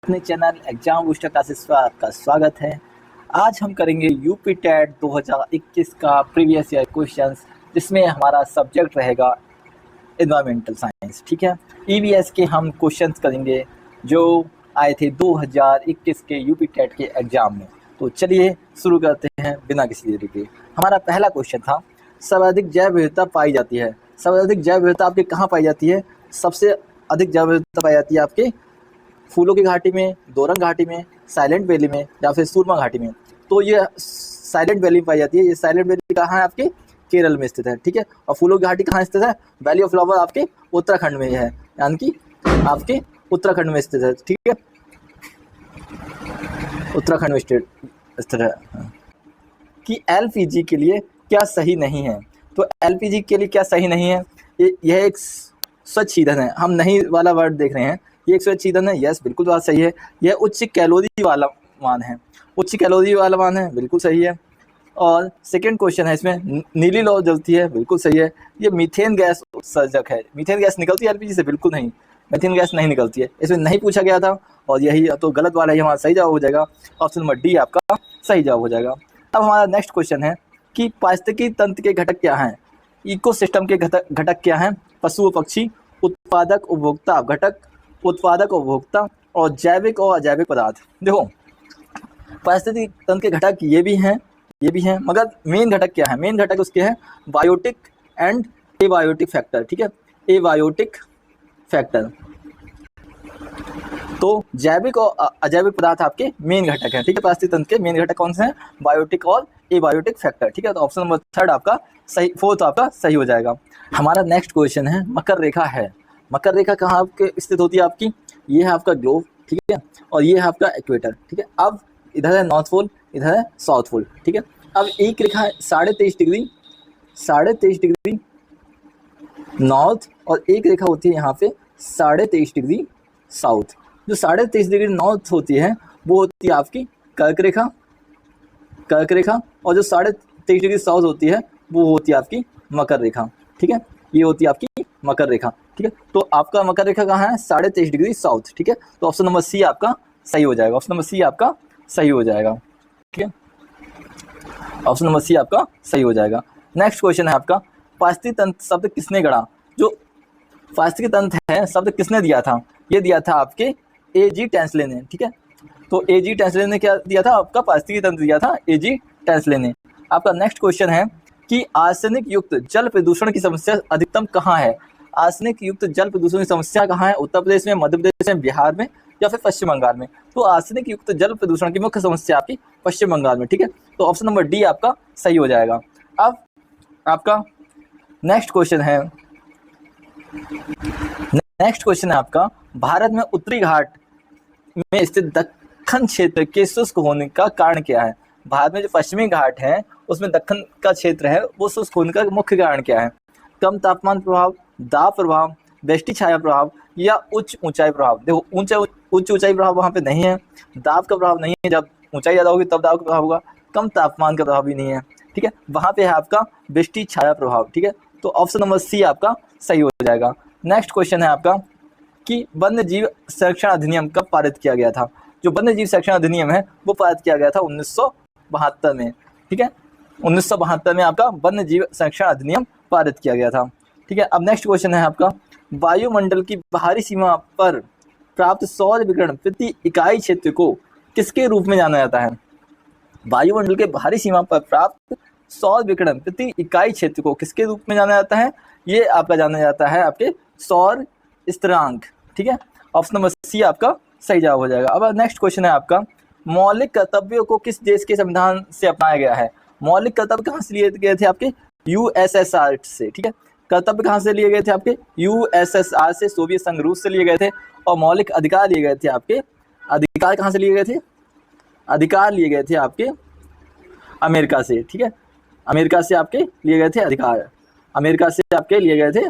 अपने channel exam booster classes पर आपका स्वागत है। आज हम करेंगे यूपी टेट 2021 का प्रीवियस ईयर क्वेश्चंस, जिसमें हमारा सब्जेक्ट रहेगा एनवायरमेंटल साइंस। ठीक है, ईवीएस के हम क्वेश्चंस करेंगे जो आए थे 2021 के यूपी टेट के एग्जाम में। तो चलिए शुरू करते हैं बिना किसी देरी के। हमारा पहला क्वेश्चन था, सर्वाधिक जैव विविधता पाई जाती है। सर्वाधिक जैव विविधता आपके कहाँ पाई जाती है? सबसे अधिक जैव विविधता पाई जाती है आपके फूलों की घाटी में, दोरंग घाटी में, साइलेंट वैली में या फिर सुरमा घाटी में। तो ये साइलेंट वैली में पाई जाती है। ये साइलेंट वैली कहाँ है? आपके केरल में स्थित है। ठीक है, और फूलों की घाटी कहाँ स्थित है? वैली ऑफ फ्लावर आपके उत्तराखंड में है, यानी कि आपके उत्तराखंड में स्थित है। ठीक है, उत्तराखंड में स्थित है। कि एलपीजी के लिए क्या सही नहीं है? तो एलपीजी के लिए क्या सही नहीं है? यह एक स्वच्छ ईंधन है। हम नहीं वाला वर्ड देख रहे हैं। ये एक स्वच्छ ईंधन है। यस, बिल्कुल बात सही है। यह उच्च कैलोरी वाला मान है। उच्च कैलोरी वाला मान है, बिल्कुल सही है। और सेकंड क्वेश्चन है, इसमें नीली लौ जलती है, बिल्कुल सही है। ये मीथेन गैस उत्सर्जक है। मीथेन गैस निकलती है एलपीजी से? बिल्कुल नहीं, मीथेन गैस नहीं निकलती है। इसमें नहीं पूछा गया था और यही तो गलत वाला है। हमारा सही जवाब हो जाएगा ऑप्शन नंबर डी, आपका सही जवाब हो जाएगा। अब हमारा नेक्स्ट क्वेश्चन है कि पारिस्थितिकी तंत्र के घटक क्या हैं? इकोसिस्टम के घटक क्या हैं? पशु और पक्षी, उत्पादक उपभोक्ता घटक, उत्पादक उपभोक्ता और जैविक और अजैविक पदार्थ। देखो, पारिस्थितिकी तंत्र के घटक ये भी हैं, मगर मेन घटक क्या है? मेन घटक उसके हैं बायोटिक एंड एबायोटिक फैक्टर। ठीक है, एबायोटिक फैक्टर। तो जैविक और अजैविक पदार्थ आपके मेन घटक हैं। ठीक है, पारिस्थितिकी तंत्र के मेन घटक कौन से हैं? बायोटिक और एबायोटिक फैक्टर। ठीक है, तो ऑप्शन नंबर थर्ड आपका सही, फोर्थ आपका सही हो जाएगा। हमारा नेक्स्ट क्वेश्चन है, मकर रेखा है। मकर रेखा कहाँ आपके स्थित होती है? आपकी ये है आपका ग्लोब, ठीक है, और ये है आपका इक्वेटर। ठीक है, अब इधर है नॉर्थ पोल, इधर है साउथ पोल। ठीक है, अब एक रेखा है 23.5 डिग्री नॉर्थ और एक रेखा होती है यहाँ पे 23.5 डिग्री साउथ। जो 23.5 डिग्री नॉर्थ होती है वो होती है आपकी कर्क रेखा, और जो 23.5 डिग्री साउथ होती है वो होती है आपकी मकर रेखा। ठीक है, ये होती है आपकी मकर रेखा। ठीक है, तो आपका मकर रेखा कहाँ है? 23.5 डिग्री साउथ। ठीक है, तो ऑप्शन नंबर सी आपका सही हो जाएगा। ऑप्शन नंबर सी आपका सही हो जाएगा। ठीक है, ऑप्शन नंबर सी आपका सही हो जाएगा। नेक्स्ट क्वेश्चन है आपका, पारिस्थितिकी तंत्र शब्द किसने गढ़ा? जो पारिस्थितिकी तंत्र है शब्द किसने दिया था? ये दिया था आपके A.G. टेंसले ने। ठीक है, तो A.G. टेंसले ने क्या दिया था? आपका पारिस्थितिकी तंत्र दिया था A.G. टेंसले ने। आपका नेक्स्ट क्वेश्चन है कि आर्सेनिक युक्त जल प्रदूषण की समस्या अधिकतम कहाँ है? आर्सेनिक युक्त जल प्रदूषण की समस्या कहाँ है? उत्तर प्रदेश में, मध्य प्रदेश में, बिहार में या फिर पश्चिम बंगाल में? तो आर्सेनिक युक्त जल प्रदूषण की मुख्य समस्या आपकी पश्चिम बंगाल में। ठीक है, तो ऑप्शन नंबर डी आपका सही हो जाएगा। अब आपका नेक्स्ट क्वेश्चन है आपका, भारत में उत्तरी घाट में स्थित दक्कन क्षेत्र के शुष्क होने का कारण क्या है? भारत में जो पश्चिमी घाट है उसमें दक्कन का क्षेत्र है, वो शुष्क होने का मुख्य कारण क्या है? कम तापमान प्रभाव, दाब प्रभाव, वृष्टि छाया प्रभाव या उच्च ऊंचाई प्रभाव? देखो, उच्च ऊंचाई प्रभाव वहाँ पे नहीं है, दाब का प्रभाव नहीं है, जब ऊंचाई ज़्यादा होगी तब दाब का प्रभाव होगा, कम तापमान का प्रभाव भी नहीं है। ठीक है, वहाँ पे है आपका वृष्टि छाया प्रभाव। ठीक है, तो ऑप्शन नंबर सी आपका सही हो जाएगा। नेक्स्ट क्वेश्चन है आपका कि वन्य जीव संरक्षण अधिनियम कब पारित किया गया था? जो वन्य जीव संरक्षण अधिनियम है वो पारित किया गया था 1972 में। ठीक है, 1972 में आपका वन्य जीव संरक्षण अधिनियम पारित किया गया था। ठीक है, अब नेक्स्ट क्वेश्चन है आपका, वायुमंडल की बाहरी सीमा पर प्राप्त सौर विकिरण प्रति इकाई क्षेत्र को किसके रूप में जाना जाता है? वायुमंडल के बाहरी सीमा पर प्राप्त सौर विकिरण प्रति इकाई क्षेत्र को किसके रूप में जाना जाता है? ये आपका जाना जाता है आपके सौर स्थिरांक। ठीक है, ऑप्शन नंबर सी आपका सही जवाब हो जाएगा। अब नेक्स्ट क्वेश्चन है आपका, मौलिक कर्तव्यों को किस देश के संविधान से अपनाया गया है? मौलिक कर्तव्य कहाँ से लिए गए थे? आपके यूएसएसआर से। ठीक है, कर्तव्य कहाँ से लिए गए थे? आपके यूएसएसआर से, सोवियत संघ रूस से लिए गए थे। और मौलिक अधिकार लिए गए थे आपके, अधिकार कहाँ से लिए गए थे? अधिकार लिए गए थे आपके अमेरिका से। ठीक है, अमेरिका से आपके लिए गए थे अधिकार, अमेरिका से आपके लिए गए थे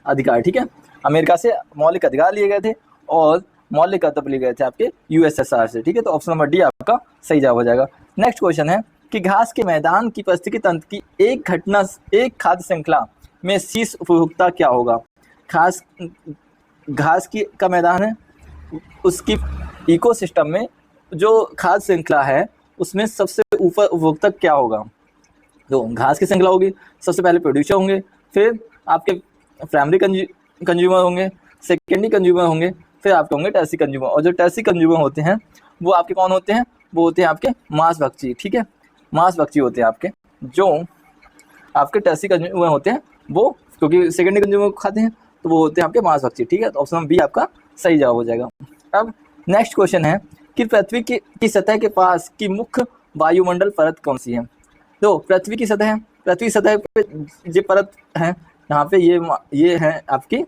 अधिकार। ठीक है, अमेरिका से मौलिक अधिकार लिए गए थे और मौलिक कर्तव्य लिए गए थे आपके यूएसएसआर से। ठीक है, तो ऑप्शन नंबर डी आपका सही जवाब हो जाएगा। नेक्स्ट क्वेश्चन है कि घास के मैदान की पारिस्थितिकी तंत्र की एक खाद्य श्रृंखला में शीर्ष उपभोक्ता क्या होगा? घास का मैदान है, उसकी इकोसिस्टम में जो खाद्य श्रृंखला है उसमें सबसे ऊपर उपभोक्ता क्या होगा? तो घास की श्रृंखला होगी, सबसे पहले प्रोड्यूसर होंगे, फिर आपके प्राइमरी कंज्यूमर होंगे, सेकेंडरी कंज्यूमर होंगे, फिर आपके होंगे टर्सी कंज्यूमर। और जो टर्सी कंज्यूमर होते हैं वो आपके कौन होते हैं? वो होते हैं आपके मांस भक्षी, ठीक है, मांस भक्षी होते हैं आपके। जो आपके टर्सी कंज्यूमर होते हैं वो, क्योंकि सेकेंडरी कंज्यूमर खाते हैं, तो वो होते हैं आपके मांस भक्षी, ठीक है। तो ऑप्शन बी आपका सही जवाब हो जाएगा। अब नेक्स्ट क्वेश्चन है कि पृथ्वी की सतह के पास की मुख्य वायुमंडल परत कौन सी है? तो पृथ्वी की सतह पे जो परत है यहाँ पे ये है आपकी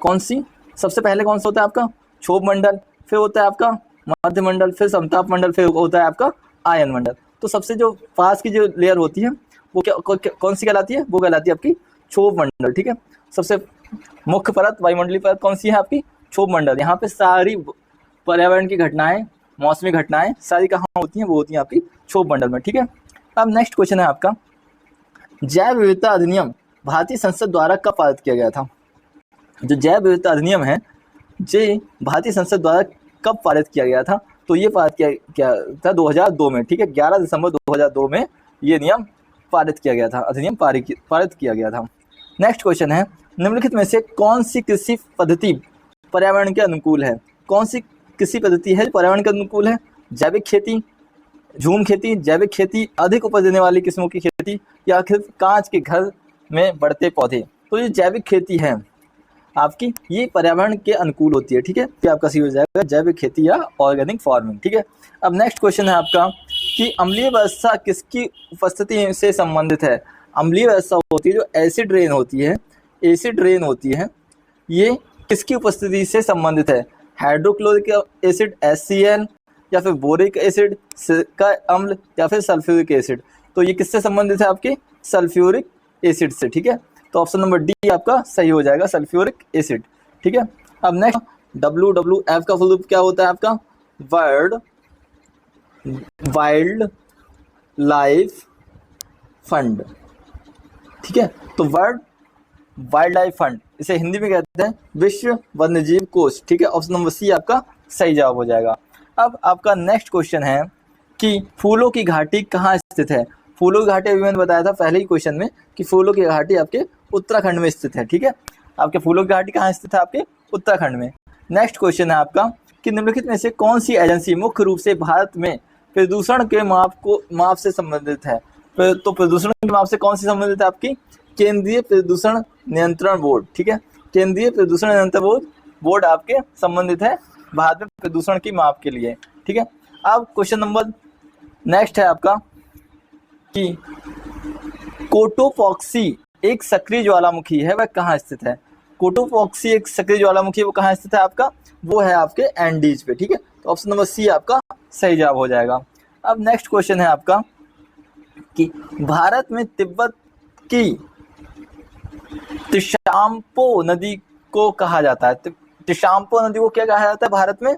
कौन सी? सबसे पहले कौन सा होता है आपका? क्षोभ मंडल, फिर होता है आपका मध्य मंडल, फिर समताप मंडल, फिर होता है आपका आयन मंडल। तो सबसे जो पास की जो लेयर होती है वो कौन सी कहलाती है? वो कहलाती है आपकी क्षोभ मंडल, ठीक है। सबसे मुख्य परत, वायुमंडलीय परत कौन सी है आपकी? क्षोभ मंडल। यहाँ पे सारी पर्यावरण की घटनाएं, मौसमी घटनाएं सारी कहाँ होती हैं? वो होती हैं आपकी क्षोभ मंडल में, ठीक है। अब नेक्स्ट क्वेश्चन है आपका, जैव विविधता अधिनियम भारतीय संसद द्वारा कब पारित किया गया था? जो जैव विविधता अधिनियम है ये भारतीय संसद द्वारा कब पारित किया गया था? तो ये पारित किया था 2002 में, ठीक है। 11 दिसंबर 2002 में ये नियम पारित किया गया था, अधिनियम पारित किया गया था। नेक्स्ट क्वेश्चन है, निम्नलिखित में से कौन सी कृषि पद्धति पर्यावरण के अनुकूल है? कौन सी कृषि पद्धति है पर्यावरण के अनुकूल है? जैविक खेती, झूम खेती, जैविक खेती, अधिक उपज देने वाली किस्मों की खेती, या फिर कांच के घर में बढ़ते पौधे? तो ये जैविक खेती है आपकी, ये पर्यावरण के अनुकूल होती है, ठीक है। तो आपका सही हो जाएगा जैविक खेती या ऑर्गेनिक फार्मिंग, ठीक है। अब नेक्स्ट क्वेश्चन है आपका कि अम्लीय वर्षा किसकी उपस्थिति से संबंधित है? अम्लीय वर्षा होती है जो एसिड रेन होती है, ये किसकी उपस्थिति से संबंधित है? हाइड्रोक्लोरिक एसिड HCl, या फिर बोरिक एसिड का अम्ल, या फिर सल्फ्यूरिक एसिड? तो ये किससे संबंधित है? आपके सल्फ्यूरिक एसिड से, ठीक है। तो ऑप्शन नंबर डी आपका सही हो जाएगा, सल्फ्यूरिक एसिड, ठीक है। अब नेक्स्ट WWF का फुल क्या होता है आपका? वर्ल्ड वाइल्ड लाइफ फंड, ठीक है। तो वर्ल्ड वाइल्ड लाइफ फंड, इसे हिंदी में कहते हैं विश्व वन्यजीव कोष, ठीक है। ऑप्शन नंबर सी आपका सही जवाब हो जाएगा। अब आपका नेक्स्ट क्वेश्चन है कि फूलों की घाटी कहाँ स्थित है? फूलों की घाटी अभी मैंने बताया था पहले ही क्वेश्चन में कि फूलों की घाटी आपके उत्तराखंड में स्थित है, ठीक है। आपके फूलों की घाटी कहाँ स्थित है? आपके उत्तराखंड में। नेक्स्ट क्वेश्चन है आपका कि निम्नलिखित में से कौन सी एजेंसी मुख्य रूप से भारत में प्रदूषण के माप से संबंधित है? तो प्रदूषण के माप से कौन सी संबंधित है? आपकी केंद्रीय प्रदूषण नियंत्रण बोर्ड, ठीक है। केंद्रीय प्रदूषण नियंत्रण बोर्ड आपके संबंधित है भारत में प्रदूषण की माप के लिए, ठीक है। अब क्वेश्चन नंबर नेक्स्ट है आपका कि कोटोपॉक्सी एक सक्रिय ज्वालामुखी है, वह कहाँ स्थित है? कोटोपॉक्सी एक सक्रिय ज्वालामुखी वो कहाँ स्थित है आपका? वो है आपके एंडीज पे, ठीक है। तो ऑप्शन नंबर सी आपका सही जवाब हो जाएगा। अब नेक्स्ट क्वेश्चन है आपका कि भारत में तिब्बत की त्रिशांपो नदी को कहा जाता है? त्रिशांपो नदी को क्या कहा जाता है भारत में?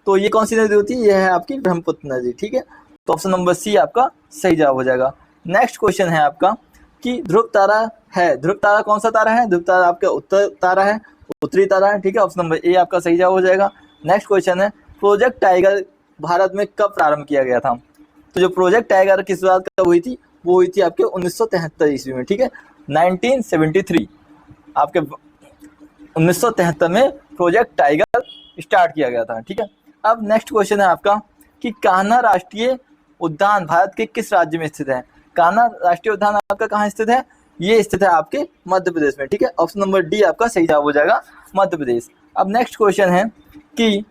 तो ये कौन सी नदी होती है? ये है आपकी ब्रह्मपुत्र नदी, ठीक है। तो ऑप्शन नंबर सी आपका सही जवाब हो जाएगा। नेक्स्ट क्वेश्चन है आपका कि ध्रुव तारा है, ध्रुव तारा कौन सा तारा है? ध्रुव तारा आपका उत्तर तारा है, उत्तरी तारा है, ठीक है। ऑप्शन नंबर ए आपका सही जवाब हो जाएगा। नेक्स्ट क्वेश्चन है, प्रोजेक्ट टाइगर भारत में कब प्रारंभ किया गया था? तो जो प्रोजेक्ट टाइगर की शुरुआत कब हुई थी? वो हुई थी आपके 1973 ईस्वी में, ठीक है। 1973 आपके 1973 में प्रोजेक्ट टाइगर स्टार्ट किया गया था, ठीक है। अब नेक्स्ट क्वेश्चन है आपका कि कान्हा राष्ट्रीय उद्यान भारत के किस राज्य में स्थित है? कान्हा राष्ट्रीय उद्यान आपका कहाँ स्थित है? ये स्थित है आपके मध्य प्रदेश में, ठीक है। ऑप्शन नंबर डी आपका सही जवाब हो जाएगा, मध्य प्रदेश। अब नेक्स्ट क्वेश्चन है कि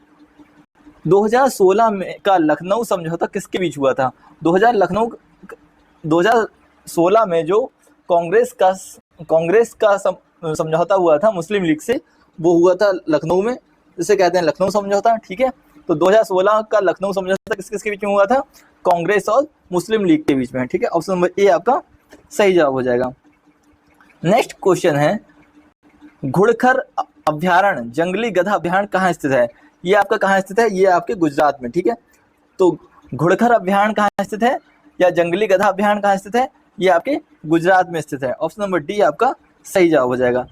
2016 में का लखनऊ समझौता किसके बीच हुआ था? 2016 में जो कांग्रेस का समझौता हुआ था मुस्लिम लीग से, वो हुआ था लखनऊ में, जिसे कहते हैं लखनऊ समझौता, ठीक है। तो 2016 का लखनऊ समझौता किसके बीच में हुआ था? कांग्रेस और मुस्लिम लीग के बीच में, ठीक है। ऑप्शन नंबर ए आपका सही जवाब हो जाएगा। नेक्स्ट क्वेश्चन है, घुड़खर अभ्यारण्य, जंगली गधा अभ्यारण्य कहाँ स्थित है? ये आपका कहाँ स्थित है? ये आपके गुजरात में, ठीक है। तो घुड़खर अभ्यारण्य कहाँ स्थित है या जंगली गधा अभ्यारण्य कहाँ स्थित है? ये आपके गुजरात में स्थित है। ऑप्शन नंबर डी आपका सही जवाब हो जाएगा।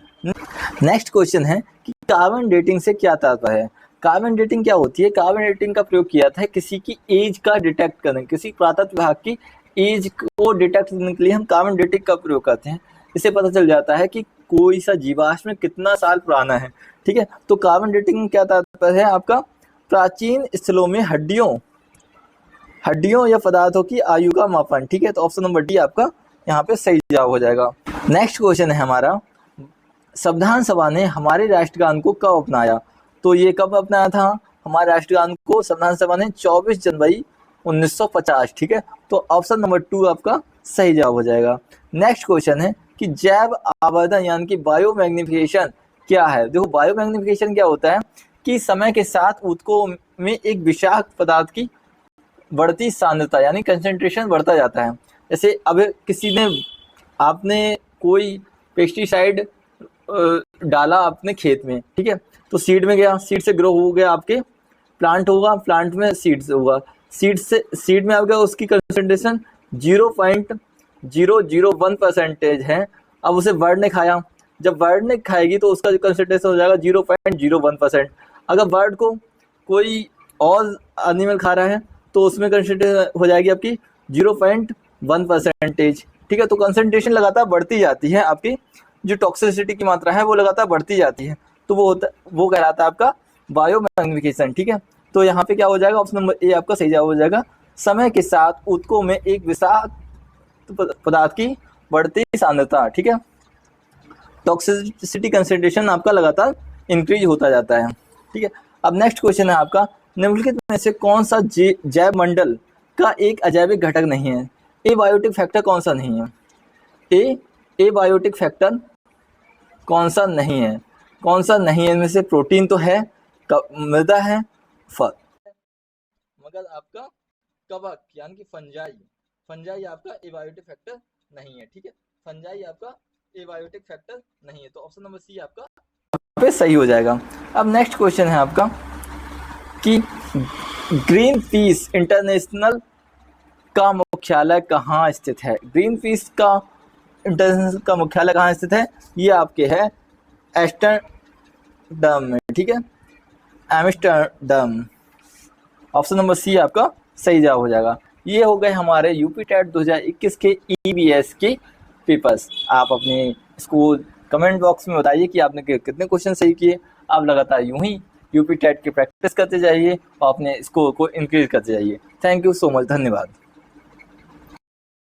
नेक्स्ट क्वेश्चन है कि कार्बन डेटिंग से क्या तात्पर्य है? कार्बन डेटिंग क्या होती है? कार्बन डेटिंग का प्रयोग किया था किसी की एज का डिटेक्ट करने, किसी पुरातत्व विभाग की एज को डिटेक्ट करने के लिए हम कार्बन डेटिंग का प्रयोग करते हैं। इससे पता चल जाता है कि कोई सा जीवाश्म कितना साल पुराना है। ठीक है, तो कार्बन डेटिंग क्या तात्पर्य है आपका? प्राचीन स्थलों में हड्डियों या पदार्थों की आयु का मापन। ठीक है, तो ऑप्शन नंबर डी आपका यहाँ पे सही जवाब हो जाएगा। नेक्स्ट क्वेश्चन है हमारा, संविधान सभा ने हमारे राष्ट्रगान को कब अपनाया? तो ये कब अपनाया था? हमारे राष्ट्रगान को संविधान सभा ने 24 जनवरी 1950। ठीक है, तो ऑप्शन नंबर 2 आपका सही जवाब हो जाएगा। नेक्स्ट क्वेश्चन है कि जैव आवर्धन यानी कि बायोमैग्निफिकेशन क्या है? देखो, बायोमैग्निफिकेशन क्या होता है कि समय के साथ ऊतकों में एक विषाक्त पदार्थ की बढ़ती सांद्रता यानी कंसंट्रेशन बढ़ता जाता है। जैसे अब आपने कोई पेस्टिसाइड डाला अपने खेत में, ठीक है, तो सीड में गया, सीड से ग्रो हो गया, आपके प्लांट होगा, प्लांट में सीड्स होगा, सीड में आ गया, उसकी कंसंट्रेशन 0.001% है। अब उसे बर्ड ने खाया, जब बर्ड ने खाएगी तो उसका कंसंट्रेशन हो जाएगा 0.01%। अगर बर्ड को कोई और एनिमल खा रहा है तो उसमें कंसंट्रेशन हो जाएगी आपकी 0.1%। ठीक है, तो कंसंट्रेशन लगातार बढ़ती जाती है, आपकी जो टॉक्सिसिटी की मात्रा है वो लगातार बढ़ती जाती है, तो वो कहलाता है आपका बायोमैग्निफिकेशन। ठीक है, तो यहाँ पे क्या हो जाएगा? ऑप्शन नंबर ए आपका सही जवाब हो जाएगा। समय के साथ ऊतकों में एक विषाक्त पदार्थ की बढ़ती सांद्रता। ठीक है, टॉक्सिसिटी कंसंट्रेशन आपका लगातार इंक्रीज होता जाता है। ठीक है, अब नेक्स्ट क्वेश्चन है आपका, निम्नलिखित में से कौन सा जैव मंडल का एक अजैविक घटक नहीं है? ए बायोटिक फैक्टर कौन सा नहीं है? ए बायोटिक फैक्टर कौन सा नहीं है? कौन सा नहीं है? इनमें से प्रोटीन तो है, मृदा है, फल, मगर आपका कवक यानी कि फंजाई आपका एबायोटिक फैक्टर नहीं है। ठीक है, फंजाई आपका एबायोटिक फैक्टर नहीं है, तो ऑप्शन नंबर सी आपका पे सही हो जाएगा। अब नेक्स्ट क्वेश्चन है आपका कि ग्रीन पीस इंटरनेशनल का मुख्यालय कहाँ स्थित है? ग्रीन पीस का इंटरनेशनल का मुख्यालय कहाँ स्थित है? ये आपके है एम्स्टर्डम में। ठीक है, एम्स्टर्डम, ऑप्शन नंबर सी आपका सही जवाब हो जाएगा। ये हो गए हमारे यूपी टेट 2021 के EVS के पेपर्स। आप अपने स्कूल कमेंट बॉक्स में बताइए कि आपने कितने क्वेश्चन सही किए। आप लगातार यूं ही यूपी टेट की प्रैक्टिस करते जाइए और अपने स्कोर को इंक्रीज करते जाइए। थैंक यू सो मच, धन्यवाद।